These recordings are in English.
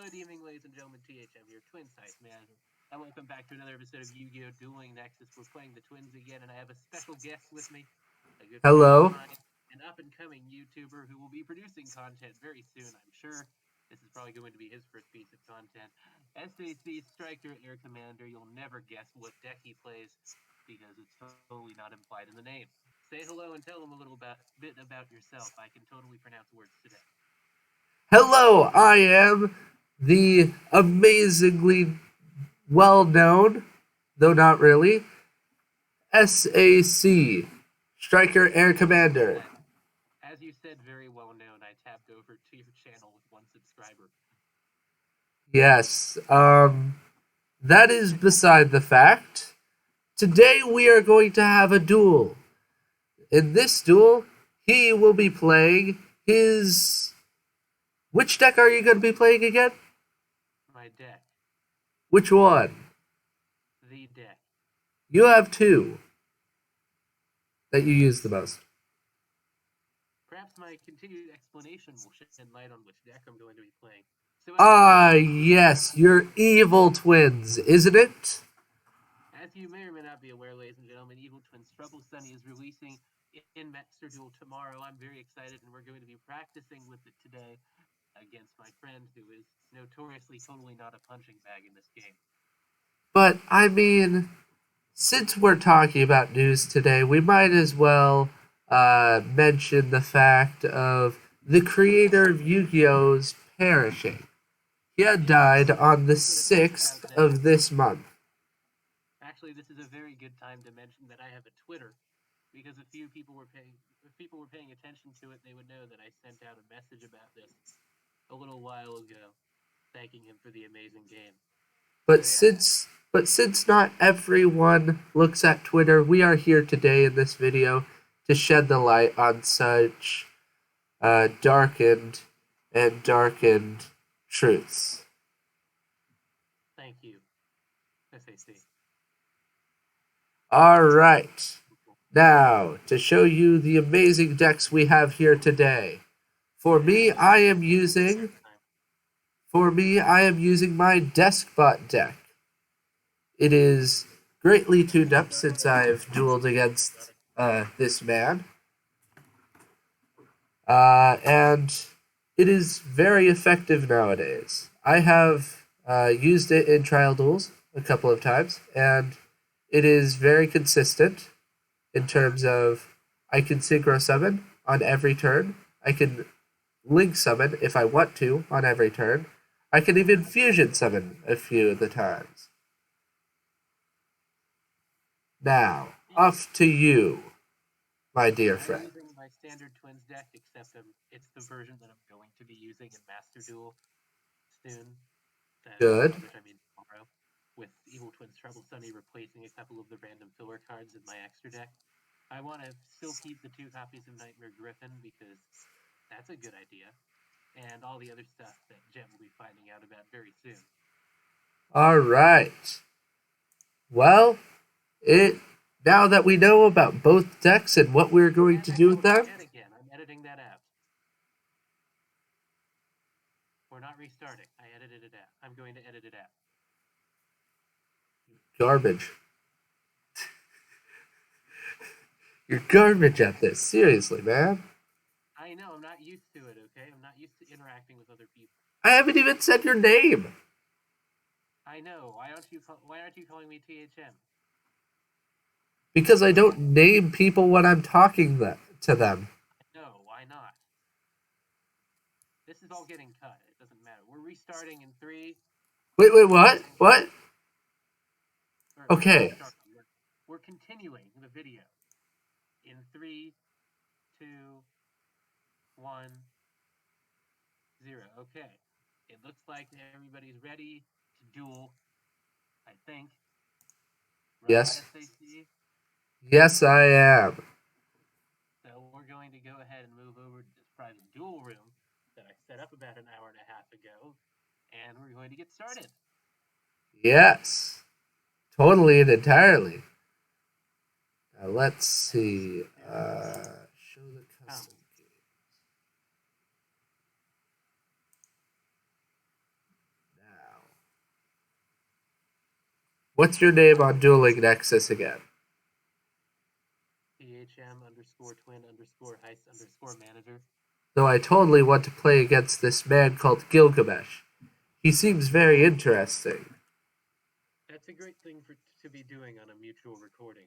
Good evening, ladies and gentlemen. THM here, Twin Size Man, and welcome back to another episode of Yu-Gi-Oh! Dueling Nexus. We're playing the Twins again, and I have a special guest with me, a good friend of Hello. mine, an up-and-coming YouTuber who will be producing content very soon, I'm sure. This is probably going to be his first piece of content. SAC Striker Air Commander. You'll never guess what deck he plays because it's totally not implied in the name. Say hello and tell him a little bit about yourself. I can totally pronounce words today. Hello, I am the amazingly well known, though not really, SAC, Striker Air Commander. As you said, very well known. I tapped over to your channel with one subscriber. Yes, that is beside the fact. Today we are going to have a duel. In this duel, he will be playing his. Which deck are you going to be playing again? My deck. Which one? The deck. You have two that you use the most. Perhaps my continued explanation will shed light on which deck I'm going to be playing. So Yes, you're evil twins, isn't it? as you may or may not be aware, ladies and gentlemen, Evil Twins Trouble Sunny is releasing in Master Duel tomorrow. I'm very excited, and we're going to be practicing with it today against my friend who is notoriously totally not a punching bag in this game. But, I mean, since we're talking about news today, we might as well mention the fact of the creator of Yu-Gi-Oh's perishing. He had died on the 6th of this month. Actually, this is a very good time to mention that I have a Twitter, because if people were paying attention to it, they would know that I sent out a message about this a little while ago, thanking him for the amazing game. But So, yeah. since not everyone looks at Twitter, we are here today in this video to shed the light on such darkened truths. Thank you, SAC. All right. Now, to show you the amazing decks we have here today. For me, I am using my Deskbot deck. It is greatly tuned up since I've dueled against this man. And it is very effective nowadays. I have used it in trial duels a couple of times, and it is very consistent in terms of I can synchro summon on every turn. I can link summon if I want to on every turn. I can even fusion summon a few of the times. Now, off to you, my dear friend. I'm using my standard Twins deck, except it's the version that I'm going to be using in Master Duel soon. Good. By which I mean tomorrow, with Evil Twins Trouble Sunny replacing a couple of the random filler cards in my extra deck. I want to still keep the 2 copies of Nightmare Griffin because that's a good idea, and all the other stuff that Jet will be finding out about very soon. All right. Well, now that we know about both decks and what we're going to do with them. Yet again, I'm editing that out. We're not restarting. I edited it out. I'm going to edit it out. Garbage. You're garbage at this. Seriously, man. I know. I'm not used to it, okay? I'm not used to interacting with other people. I haven't even said your name. I know. Why aren't you calling me THM? Because I don't name people when I'm talking to them. No, why not? This is all getting cut. It doesn't matter. We're restarting in 3. Wait, what? What? Okay. We're continuing the video in 3, 2, 1, 0. Okay. It looks like everybody's ready to duel, I think. Right, Yes. SAC? Yes, I am. So we're going to go ahead and move over to this private duel room that I set up about an hour and a half ago, and we're going to get started. Yes. Totally and entirely. Now let's see. Show the custom games. What's your name on Dueling Nexus again? THM underscore twin underscore heist underscore manager. Though I totally want to play against this man called Gilgamesh. He seems very interesting. That's a great thing to be doing on a mutual recording.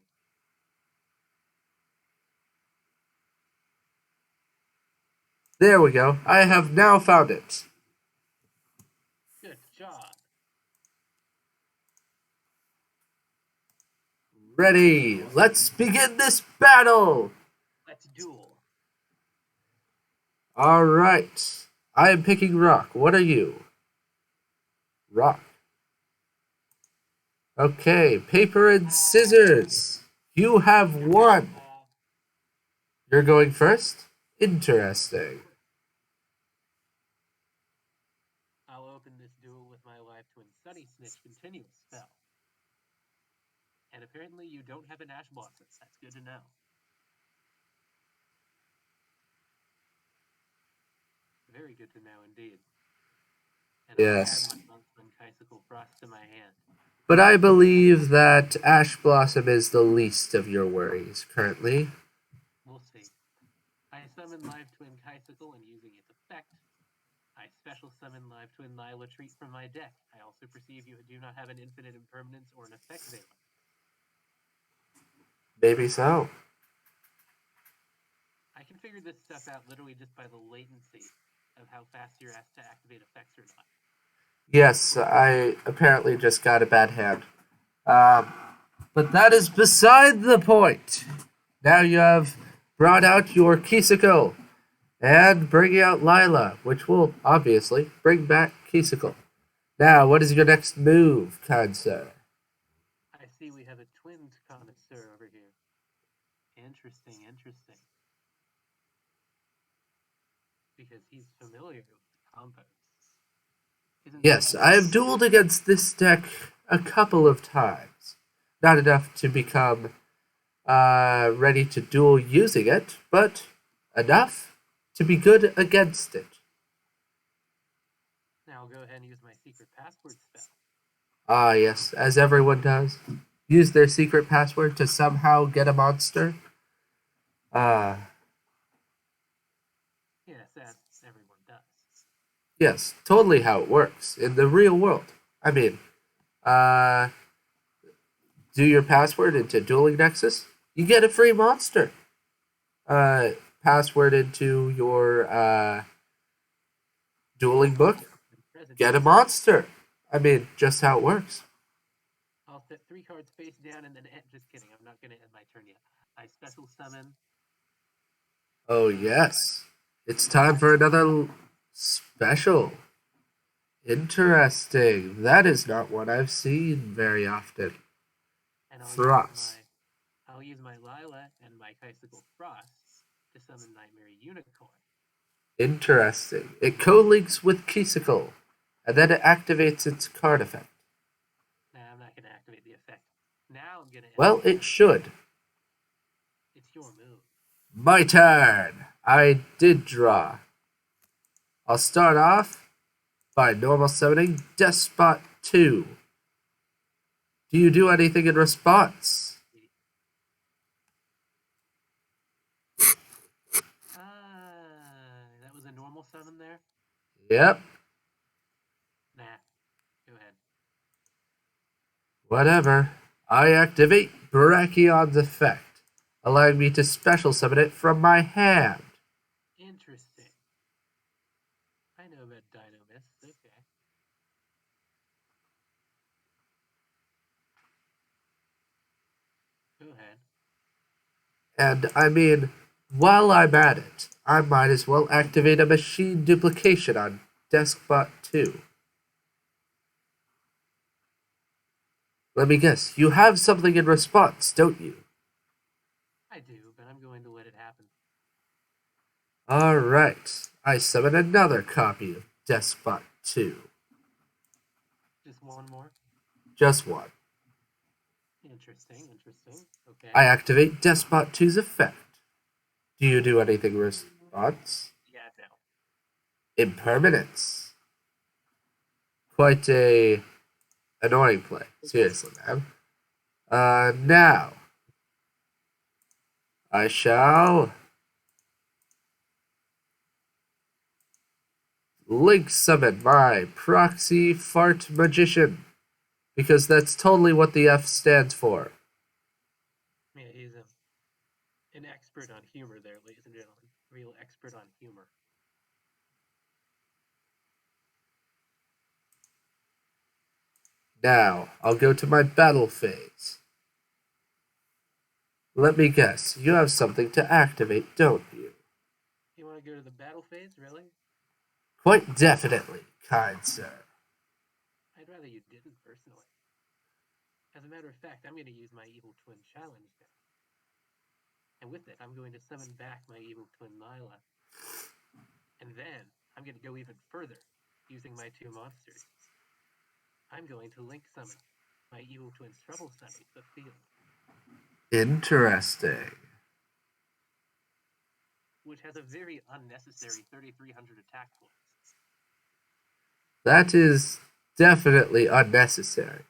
There we go. I have now found it. Good job. Ready. Let's begin this battle. Let's duel. All right. I am picking rock. What are you? Rock. Okay. Paper and scissors. You have won. You're going first? Interesting. I'll open this duel with my live twin Sunny Snitch continuous spell. And apparently you don't have an Ash Blossom. That's good to know. Very good to know indeed. And Yes. I'll add my Monksman Icicle Frost to my hand. But I believe that Ash Blossom is the least of your worries currently. We'll see. I summon Live Twin Icicle and using its effect, I special summon Live Twin Lila Treat from my deck. I also perceive you do not have an infinite impermanence or an effect Veiler. Maybe so. I can figure this stuff out literally just by the latency of how fast you're asked to activate effects or not. Yes, I apparently just got a bad hand. But that is beside the point. Now you have brought out your Kisiko and bringing out Lila, which will obviously bring back Kisiko. Now, what is your next move, kind sir? I see we have a twin connoisseur over here. Interesting, interesting. Because he's familiar with the combos. Yes, I have dueled against this deck a couple of times. Not enough to become ready to duel using it, but enough to be good against it. Now I'll go ahead and use my secret password spell. Ah, yes, as everyone does. Use their secret password to somehow get a monster. Yes, as everyone does. Yes, totally how it works in the real world. I mean, do your password into Dueling Nexus, you get a free monster. Password into your dueling book, get a monster. I mean, just how it works. I'll set 3 cards face down and then just kidding. I'm not going to end my turn yet. I special summon. Oh, yes. It's time for another special. Interesting. That is not one I've seen very often. And Frost. I'll use my Lila and my Icicle Frost to summon Nightmare Unicorn. Interesting. It co-links with Kisicle, and then it activates its card effect. Nah, I'm not going to activate the effect. Now I'm going to... Well, it should. It's your move. My turn. I did draw. I'll start off by normal summoning Despot 2. Do you do anything in response? That was a normal summon there? Yep. Nah. Go ahead. Whatever. I activate Brachion's effect, allowing me to special summon it from my hand. Interesting. I know about Dino Mist. Okay. Go ahead. And I mean, while I'm at it, I might as well activate a machine duplication on Despot 2. Let me guess, you have something in response, don't you? I do, but I'm going to let it happen. Alright, I summon another copy of Despot 2. Just one more? Just one. Interesting, interesting. Okay. I activate Despot 2's effect. Do you do anything in response? Yeah, no. Impermanence. Quite a Annoying play. Seriously, man. Now I shall link summon my proxy fart magician because that's totally what the F stands for. Yeah, he's an expert on humor there, ladies and gentlemen. Real expert on humor. Now I'll go to my battle phase. Let me guess, you have something to activate, don't you? You want to go to the battle phase, really? Quite definitely, kind sir. I'd rather you didn't, personally. As a matter of fact, I'm going to use my evil twin challenge now. And with it, I'm going to summon back my evil twin Nyla. And then I'm going to go even further, using my two monsters. I'm going to link summon my evil twin's Trouble Sunny to the field. Interesting. Which has a very unnecessary 3,300 attack points. That is definitely unnecessary.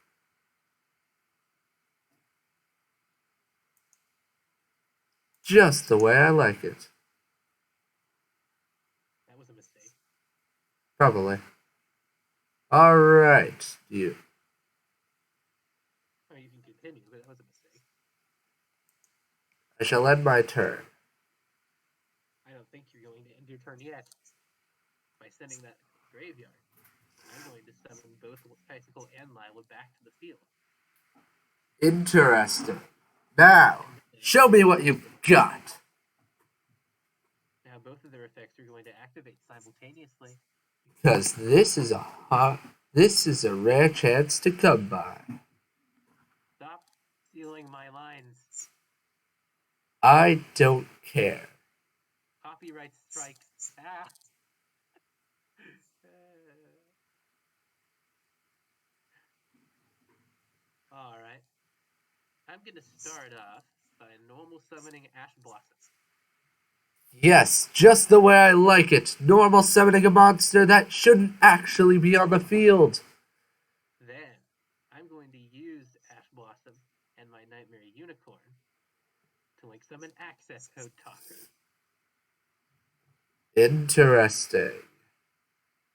Just the way I like it. That was a mistake. Probably. Alright, you. Oh, you can continue, but that was a mistake. I shall end my turn. I don't think you're going to end your turn yet. By sending that to the graveyard, I'm going to summon both Icicle and Lila back to the field. Interesting. Now, show me what you've got. Now both of their effects are going to activate simultaneously. Because this is a rare chance to come by. Stop stealing my lines. I don't care. Copyright strike. Ah. Alright. I'm going to start off by normal summoning Ash Blossom. Yes, just the way I like it. Normal summoning a monster that shouldn't actually be on the field. Then, I'm going to use Ash Blossom and my Nightmare Unicorn to link summon Access Code Talker. Interesting.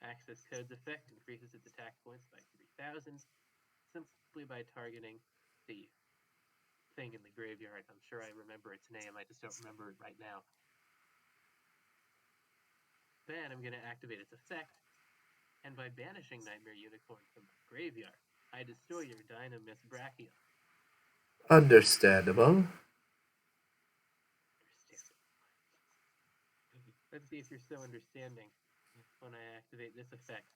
Access Code's effect increases its attack points by 3,000 simply by targeting the thing in the graveyard. I'm sure I remember its name, I just don't remember it right now. Then I'm going to activate its effect, and by banishing Nightmare Unicorn from my graveyard, I destroy your Dynamis Brachion. Understandable. Let's see if you're so understanding when I activate this effect.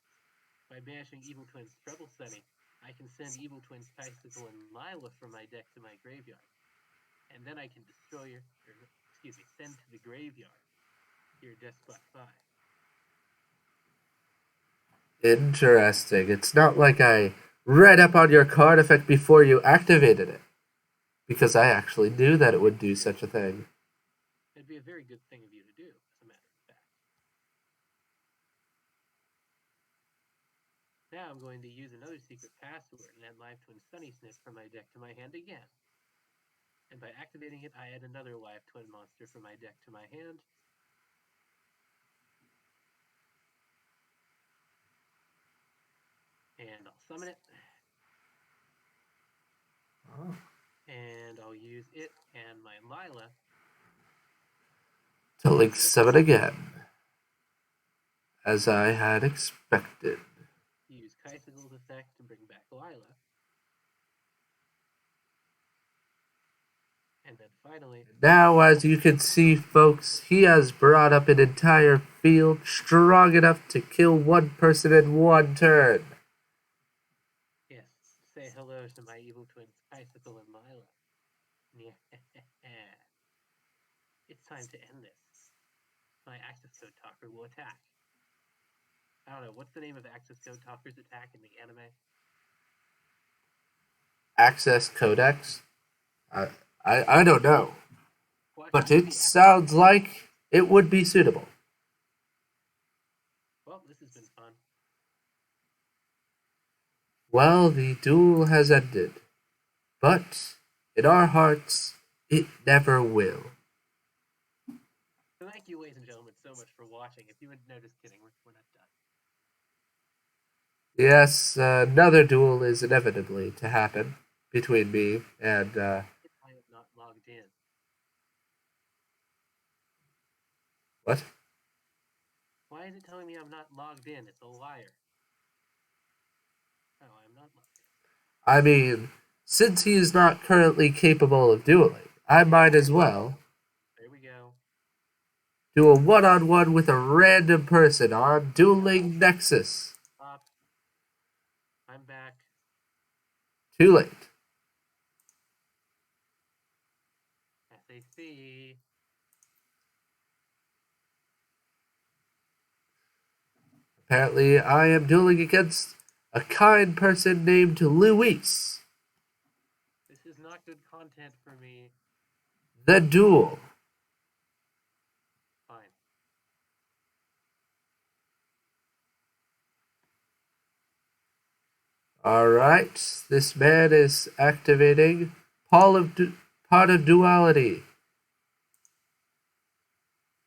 By banishing Evil Twin's Trouble Sunny, I can send Evil Twin's Icicle and Lila from my deck to my graveyard. And then I can send to the graveyard your Despot 5. Interesting. It's not like I read up on your card effect before you activated it. Because I actually knew that it would do such a thing. It'd be a very good thing of you to do, as a matter of fact. Now I'm going to use another secret password and add Live Twin Sunny Snip from my deck to my hand again. And by activating it, I add another Live Twin monster from my deck to my hand. And I'll summon it. Oh. And I'll use it and my Lila To link summon again. As I had expected. Use Icicle's effect to bring back Lila. And then finally... Now, as you can see, folks, he has brought up an entire field strong enough to kill one person in one turn. Yes, say hello to my evil twins, Icicle and Lila. It's time to end this. My Access Code Talker will attack. I don't know, what's the name of Access Code Talker's attack in the anime? Access Codex? I don't know. But it sounds like it would be suitable. Well, this has been fun. Well, the duel has ended, but in our hearts, it never will. So thank you, ladies and gentlemen, so much for watching. If you would no, just kidding, we're not done. Yes, another duel is inevitably to happen between me and, I have not logged in. what? Why is it telling me I'm not logged in? It's a liar. Oh, I'm not logged in. I mean, since he is not currently capable of dueling, I might as well There we go. do a one-on-one with a random person on Dueling Nexus. Up. I'm back. Too late. SAC. Apparently, I am dueling against a kind person named Luis. This is not good content for me. The duel. Fine. Alright, this man is activating Pot of Duality.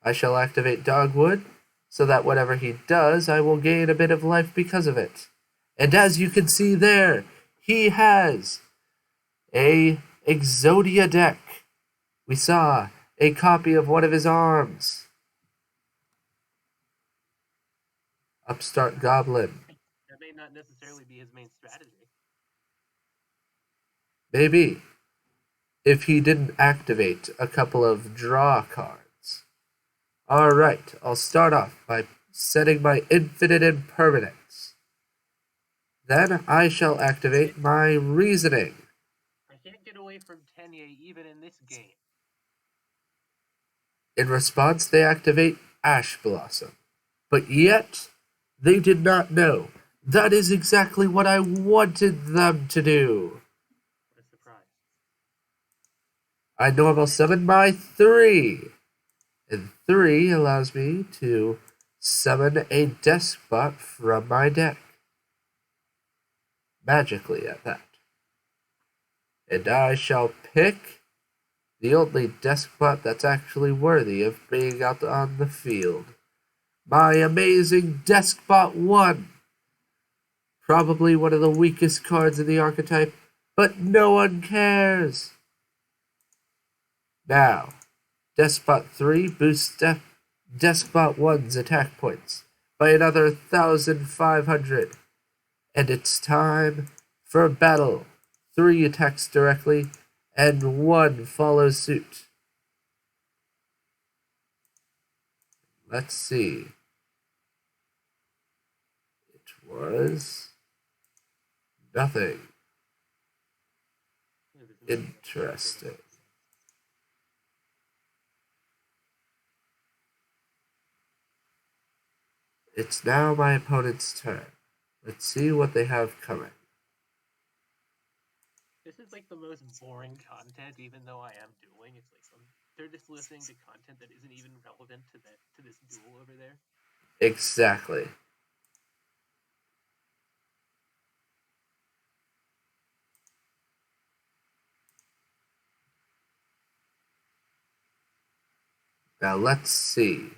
I shall activate Dogwood, so that whatever he does, I will gain a bit of life because of it. And as you can see there, he has a Exodia deck. We saw a copy of one of his arms. Upstart Goblin. That may not necessarily be his main strategy. Maybe. If he didn't activate a couple of draw cards. Alright, I'll start off by setting my Infinite Impermanence. Then I shall activate my Reasoning. I can't get away from Tenye even in this game. In response, they activate Ash Blossom. But yet, they did not know. That is exactly what I wanted them to do. What a surprise. I normal summon my 3. And 3 allows me to summon a Deskbot from my deck. Magically at that. And I shall pick the only Deskbot that's actually worthy of being out on the field. My amazing Deskbot 1! Probably one of the weakest cards in the archetype, but no one cares! Now, Deskbot 3 boosts Deskbot 1's attack points by another 1,500. And it's time for battle. 3 attacks directly, and 1 follows suit. Let's see. It was nothing. Interesting. It's now my opponent's turn. Let's see what they have coming. This is like the most boring content, even though I am dueling. It's like they're just listening to content that isn't even relevant to this duel over there. Exactly. Now let's see.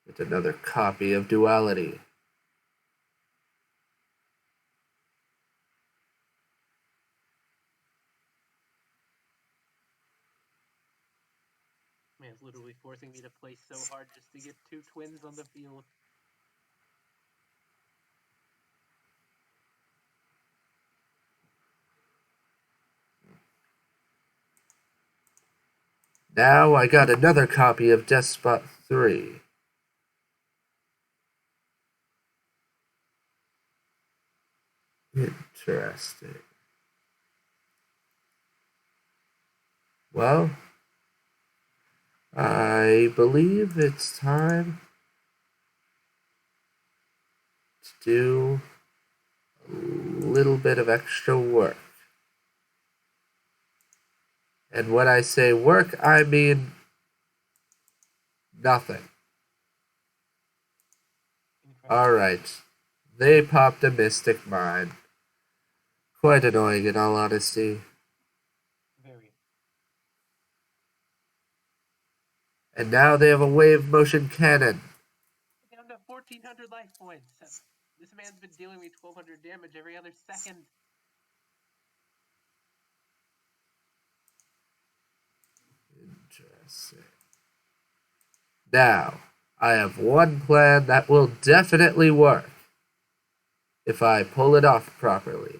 Get another copy of Duality. Man, it's literally forcing me to play so hard just to get 2 twins on the field. Now I got another copy of Despot 3. Interesting. Well, I believe it's time to do a little bit of extra work. And when I say work, I mean nothing. Alright. They popped a Mystic Mine. Quite annoying in all honesty. Very. And now they have a wave motion cannon. Down to 1,400 life points. This man's been dealing me 1,200 damage every other second. Interesting. Now, I have one plan that will definitely work if I pull it off properly.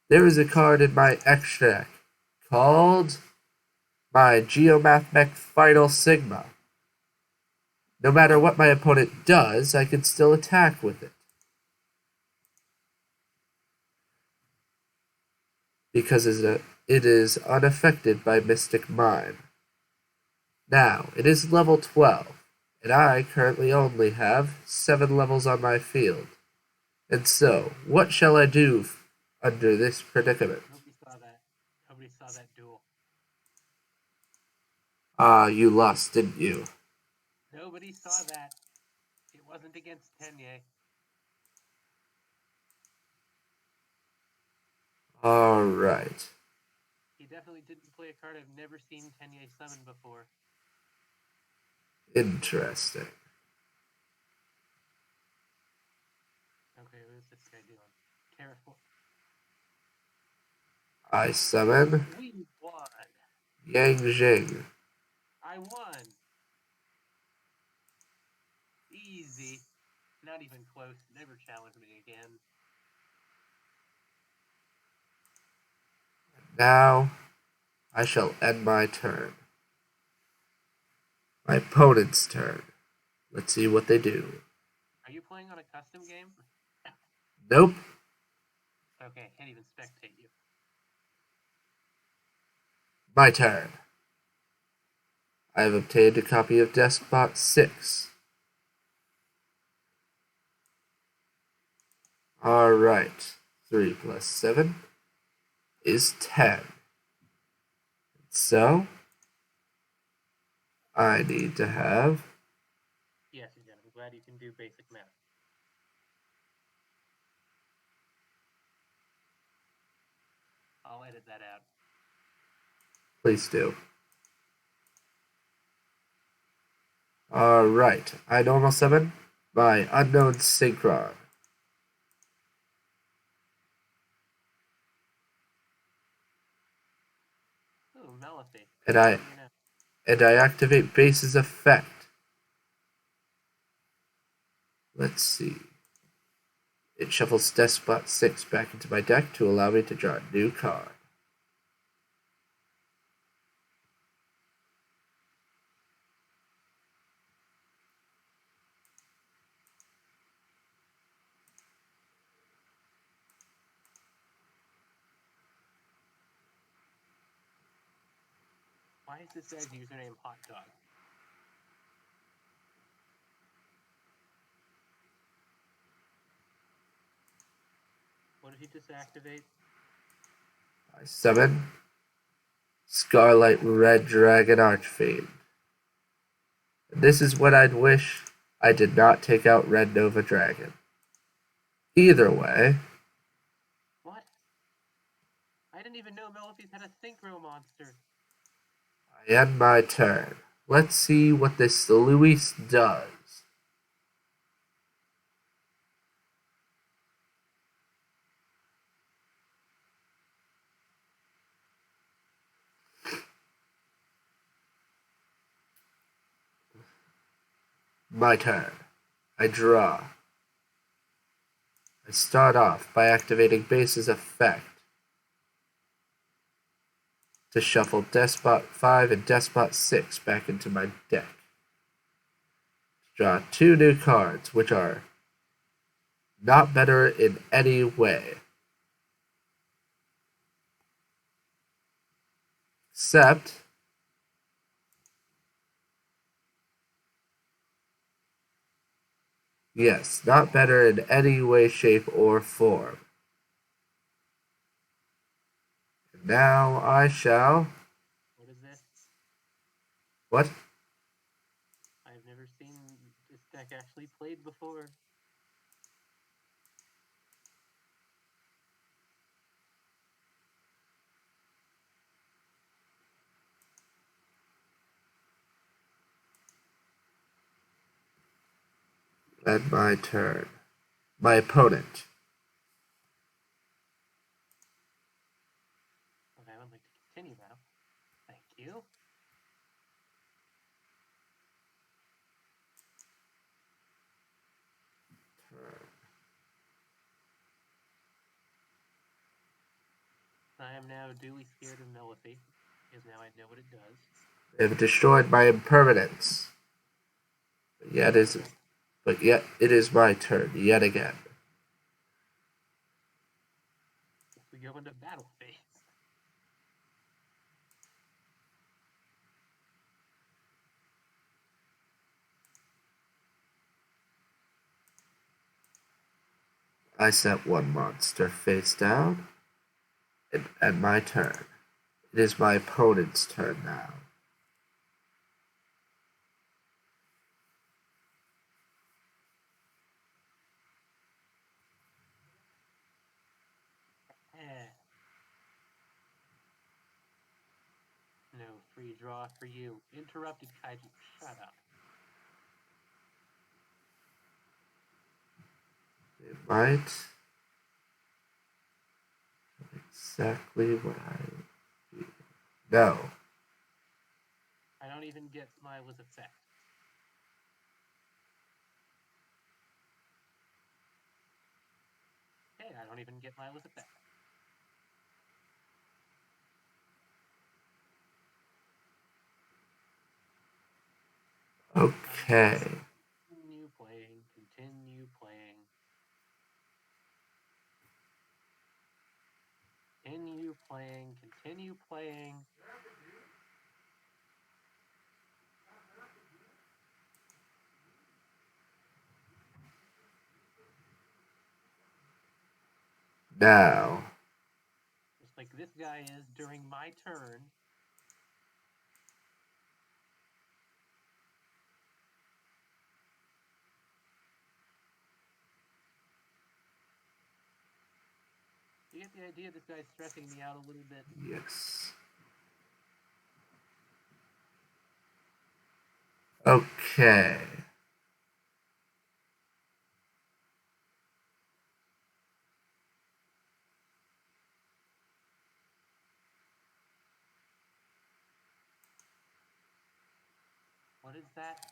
There is a card in my extra deck called my Geomath Mech Final Sigma. No matter what my opponent does, I can still attack with it. Because it is unaffected by Mystic Mine. Now, it is level 12, and I currently only have 7 levels on my field. And so, what shall I do under this predicament? Nobody saw that. Nobody saw that duel. Ah, you lost, didn't you? Nobody saw that. It wasn't against Tenye. Alright. He definitely didn't play a card I've never seen Tenye summon before. Interesting. Okay, what is this guy doing? Terraform. I summon We won. Yang Jing. I won. Easy. Not even close. Never challenge me again. Now, I shall end my turn. My opponent's turn. Let's see what they do. Are you playing on a custom game? Nope. Okay, can't even spectate you. My turn. I have obtained a copy of Despot 6. Alright. 3 plus 7 is 10. So, I need to have Yes, again, I'm glad you can do basic math. I'll edit that out. Please do. Alright, I normal summon my unknown Synchron. Ooh, Melody. And I activate Base's effect. Let's see. It shuffles Despot 6 back into my deck to allow me to draw a new card. Why is this guy's username Hot Dog? What did he just activate? I summon Scarlet Red Dragon Archfiend. This is what I'd wish I did not take out Red Nova Dragon. Either way. What? I didn't even know Melophy's had a Synchro monster. I end my turn. Let's see what this Luis does. My turn. I draw. I start off by activating Base's effect to shuffle Despot 5 and Despot 6 back into my deck. Draw 2 new cards, which are not better in any way. Except yes, not better in any way, shape, or form. And now I shall. What is this? What? I've never seen this deck actually played before. And my turn. My opponent. Okay, I would like to continue now. Thank you. I am now duly scared of Mellify, because now I know what it does. They have destroyed my impermanence. But yet it is my turn yet again. We go into battle phase. I set one monster face down. And my turn. It is my opponent's turn now. No free draw for you. Interrupted Kaiju. Shut up. It might. Exactly what I. No. I don't even get Smila's effect. Hey, I don't even get Mila's effect. Okay. Continue playing. Continue playing. Continue playing. Continue playing. Now. Just like this guy is during my turn. You get the idea? This guy's stressing me out a little bit. Yes. Okay. What is that?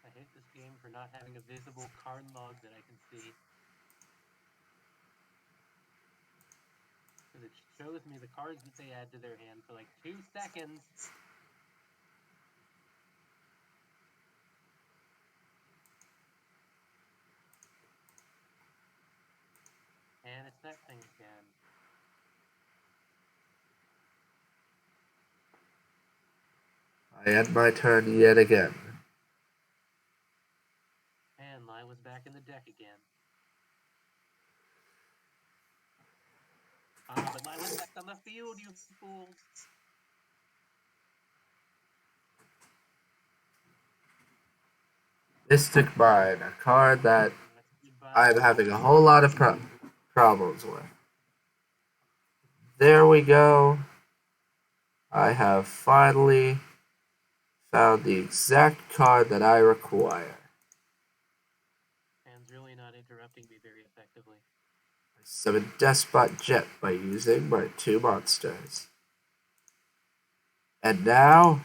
I hate this game for not having a visible card log that I can see. Because it shows me the cards that they add to their hand for like 2 seconds. And it's that thing again. I end my turn yet again. And Lila's back in the deck again. But Lila's back on the field, you fools. Mystic Mine, a card that I'm Goodbye. having a whole lot of problems with. There we go. I have finally found the exact card that I require. Hand's really not interrupting me very effectively. I summon Despot Jet by using my 2 monsters. And now,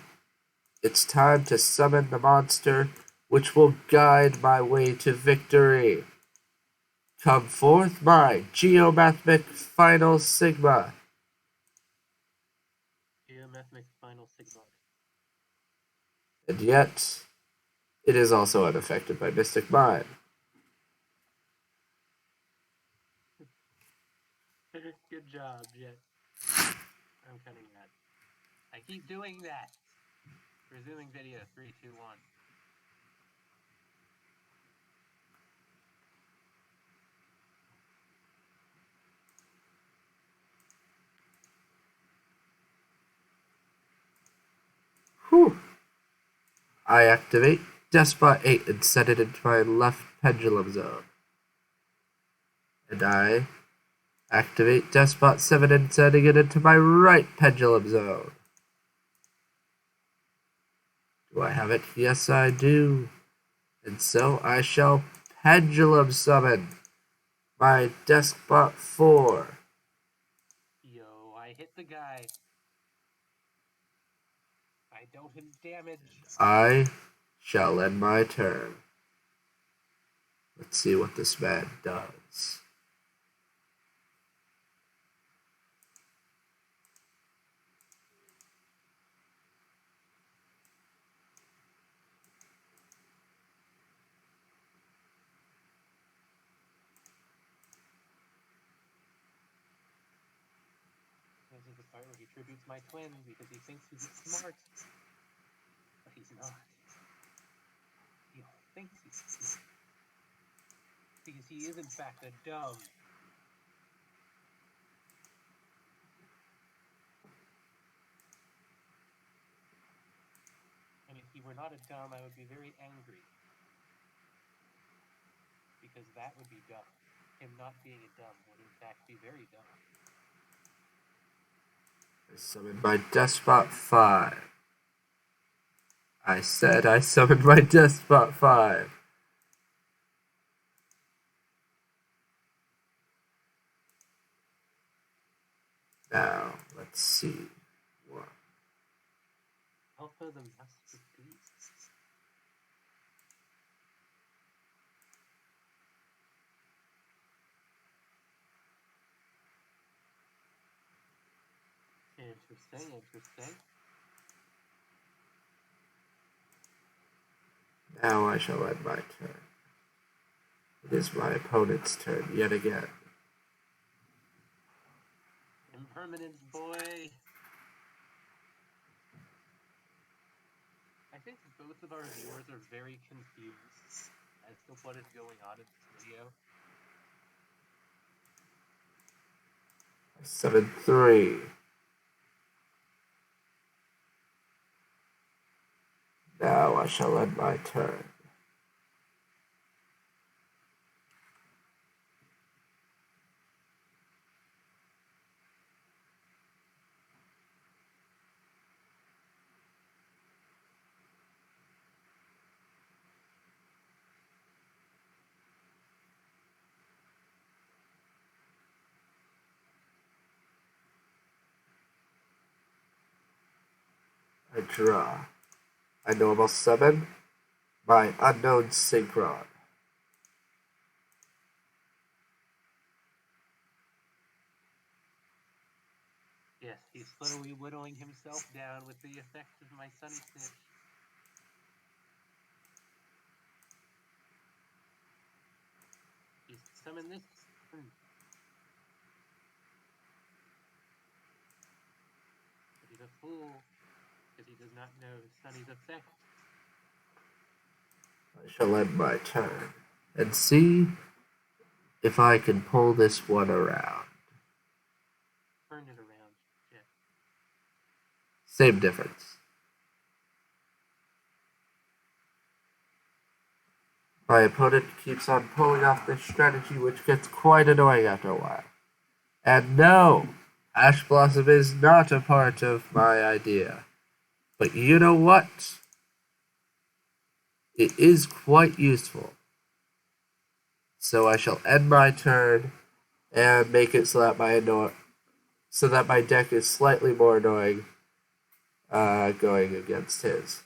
it's time to summon the monster which will guide my way to victory. Come forth, my Geomathemic Final Sigma. Geometric Final Sigma. And yet, it is also unaffected by Mystic Mine. Good job, Jet. I'm cutting that. I keep doing that. Resuming video. 3, 2, 1. Whew. I activate Despot 8 and set it into my left pendulum zone. And I activate Despot 7 and setting it into my right pendulum zone. Do I have it? Yes, I do. And so I shall pendulum summon my Despot 4. Yo, I hit the guy. I dealt him damage. I shall end my turn. Let's see what this man does. This is the part where he tributes my twin because he thinks he's smart. But he's not. He thinks he's smart. Because he is in fact a dumb. And if he were not a dumb, I would be very angry. Because that would be dumb. Him not being a dumb would in fact be very dumb. I summoned my Despot 5. I said I summoned my Despot 5. Now, let's see. What? Alpha the masterpiece. Interesting. Now I shall end my turn. It is my opponent's turn yet again. Impermanence, boy. I think both of our viewers are very confused as to what is going on in this video. I summon 3. Now I shall end my turn. I draw. I normal summon my unknown synchron. Yes, he's slowly whittling himself down with the effect of my Sunny Stitch. He's summoned this. But he's a fool, because he does not know Sunny's effect. I shall end my turn and see if I can pull this one around. Turn it around. Yeah. Same difference. My opponent keeps on pulling off this strategy, which gets quite annoying after a while. And no, Ash Blossom is not a part of my idea. But you know what? It is quite useful. So I shall end my turn and make it so that my deck is slightly more annoying going against his.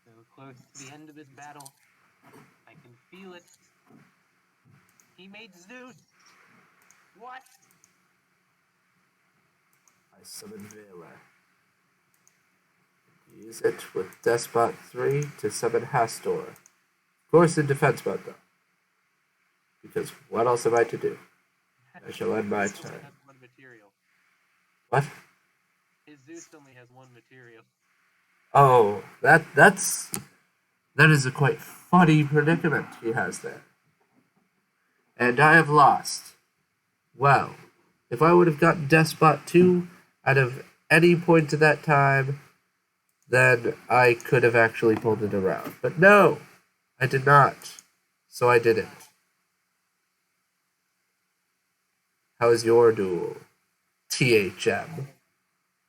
So close to the end of this battle. I can feel it. He made Zeus! What? I summon Vela. Use it with Despot 3 to summon Hastor. Of course in defense mode though. Because what else am I to do? I shall end my Zeus only turn. has one material. What? His Zeus only has one material. Oh, that's That is a quite funny predicament he has there. And I have lost. Well, if I would have gotten Despot 2 out of any point at that time, then I could have actually pulled it around. But no, I did not. So I didn't. How is your duel? THM.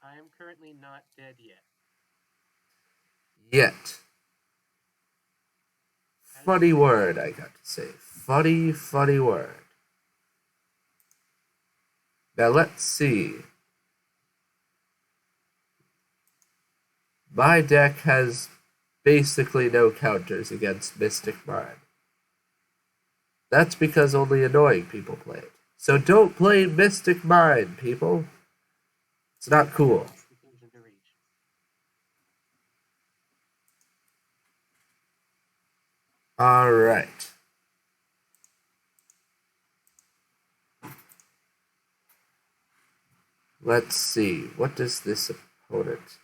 I am currently not dead yet. Yet. Funny word, I got to say. Funny, funny word. Now let's see. My deck has basically no counters against Mystic Mine. That's because only annoying people play it. So don't play Mystic Mine, people. It's not cool. Alright. Let's see. What does this opponent...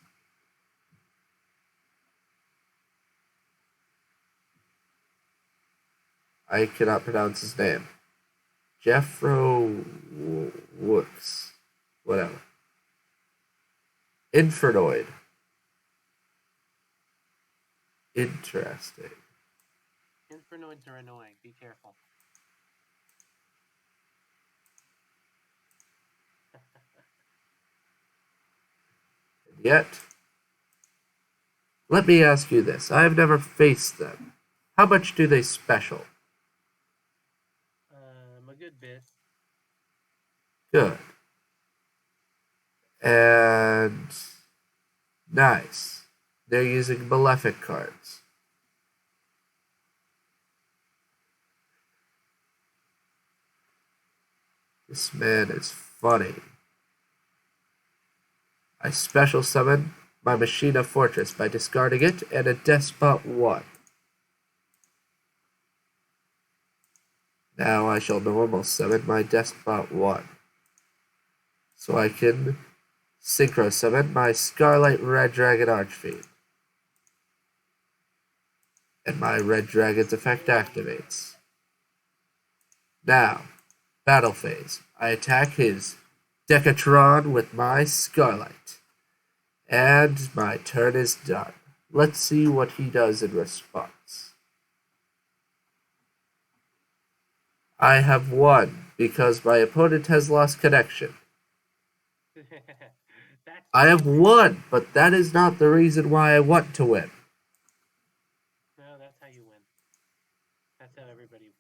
I cannot pronounce his name. Jeffro Wooks. Whatever. Infernoid. Interesting. Infernoids are annoying. Be careful. Yet, let me ask you this. I have never faced them. How much do they special? A good bit. Good. And nice. They're using Malefic cards. This man is funny. I special summon my Machina Fortress by discarding it and a Despot 1. Now I shall normal summon my Despot 1. So I can synchro summon my Scarlet Red Dragon Archfiend. And my Red Dragon's effect activates. Now, battle phase. I attack his Decatron with my Scarlight. And my turn is done. Let's see what he does in response. I have won because my opponent has lost connection. I have won, but that is not the reason why I want to win. No, that's how you win. That's how everybody wins.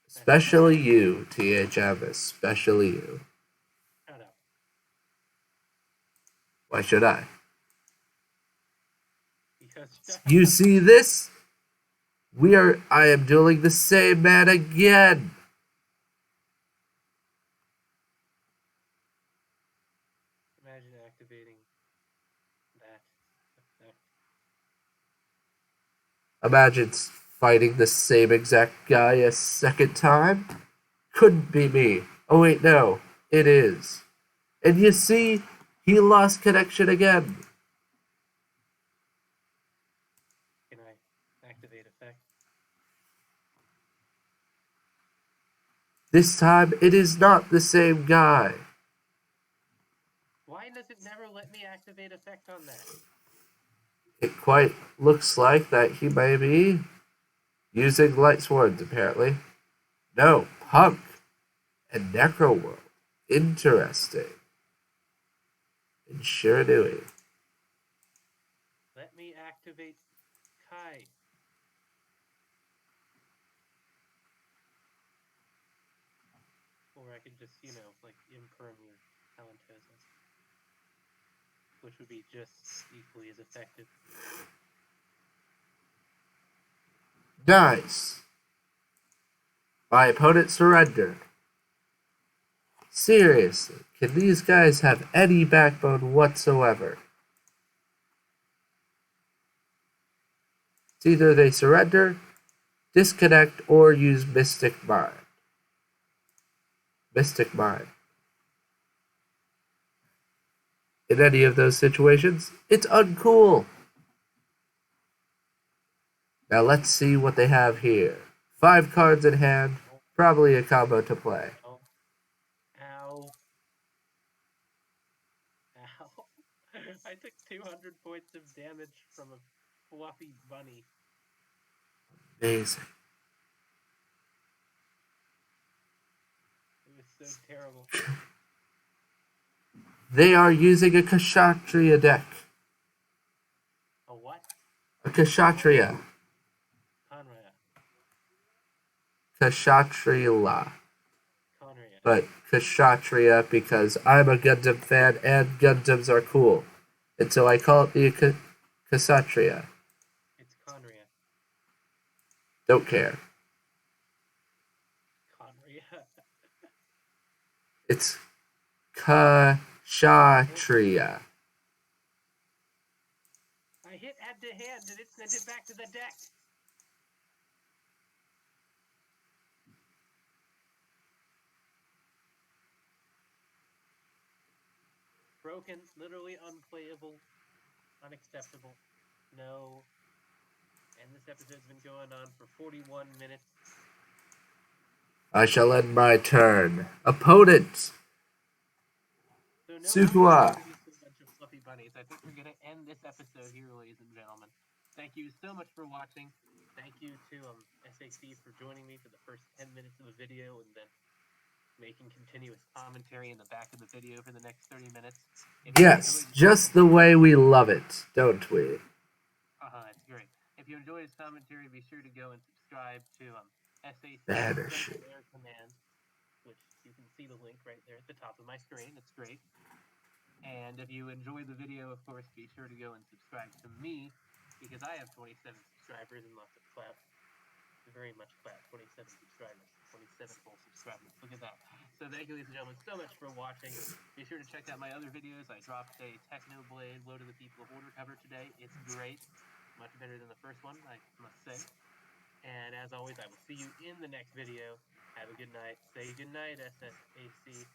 Especially you, THM, especially you. Shut up. Why should I? Because you see this? I am dueling the same man again. Imagine activating that effect. Imagine fighting the same exact guy a second time. Couldn't be me. Oh wait, no. It is. And you see, he lost connection again. Can I activate effect? This time, it is not the same guy. Why does it never let me activate effect on that? It quite looks like that he may be using light swords, apparently. No, Punk and Necro World. Interesting. And sure doing. Let me activate Kai. Or I could just, like imperm your Talentosa. Which would be just equally as effective. Nice. My opponent surrendered. Seriously, can these guys have any backbone whatsoever? It's either they surrender, disconnect, or use Mystic Mine. Mystic Mine. In any of those situations, it's uncool. Now let's see what they have here. 5 cards in hand, probably a combo to play. Oh. Ow. Ow. I took 200 points of damage from a fluffy bunny. Amazing. It was so terrible. They are using a Kshatriya deck. A what? A Kshatriya. Conrad. Kshatriyala. Conrad. But Kshatriya because I'm a Gundam fan and Gundams are cool. And so I call it the Kshatriya. It's Conrad. Don't care. Conrad. It's Kshatriya. I hit add to hand and it sent it back to the deck. Broken, literally unplayable, unacceptable. No. And this episode's been going on for 41 minutes. I shall end my turn. Opponent. So no Sukua. more a bunch of fluffy bunnies. I think we're gonna end this episode here, ladies and gentlemen. Thank you so much for watching. Thank you to SAC for joining me for the first 10 minutes of the video and then making continuous commentary in the back of the video for the next 30 minutes. Yes, just the way we love it, don't we? It's great. If you enjoy his commentary, be sure to go and subscribe to SAC Air Command, which you can see the link right there at the top of my screen. It's great. And if you enjoy the video, of course, be sure to go and subscribe to me, because I have 27 subscribers and lots of clap. Very much clap. 27 subscribers. 27 full subscribers. Look at that. So thank you, ladies and gentlemen, so much for watching. Be sure to check out my other videos. I dropped a Technoblade Woe to the People of Order cover today. It's great. Much better than the first one, I must say. And as always, I will see you in the next video. Have a good night. Say good night, SSAC.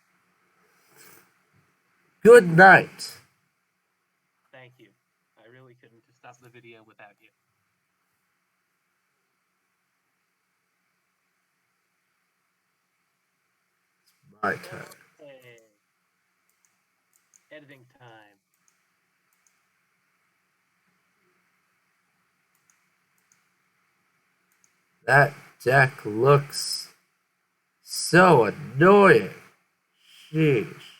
Good night. Thank you. I really couldn't stop the video without you. My turn. Okay. Editing time. That deck looks so annoying. Sheesh.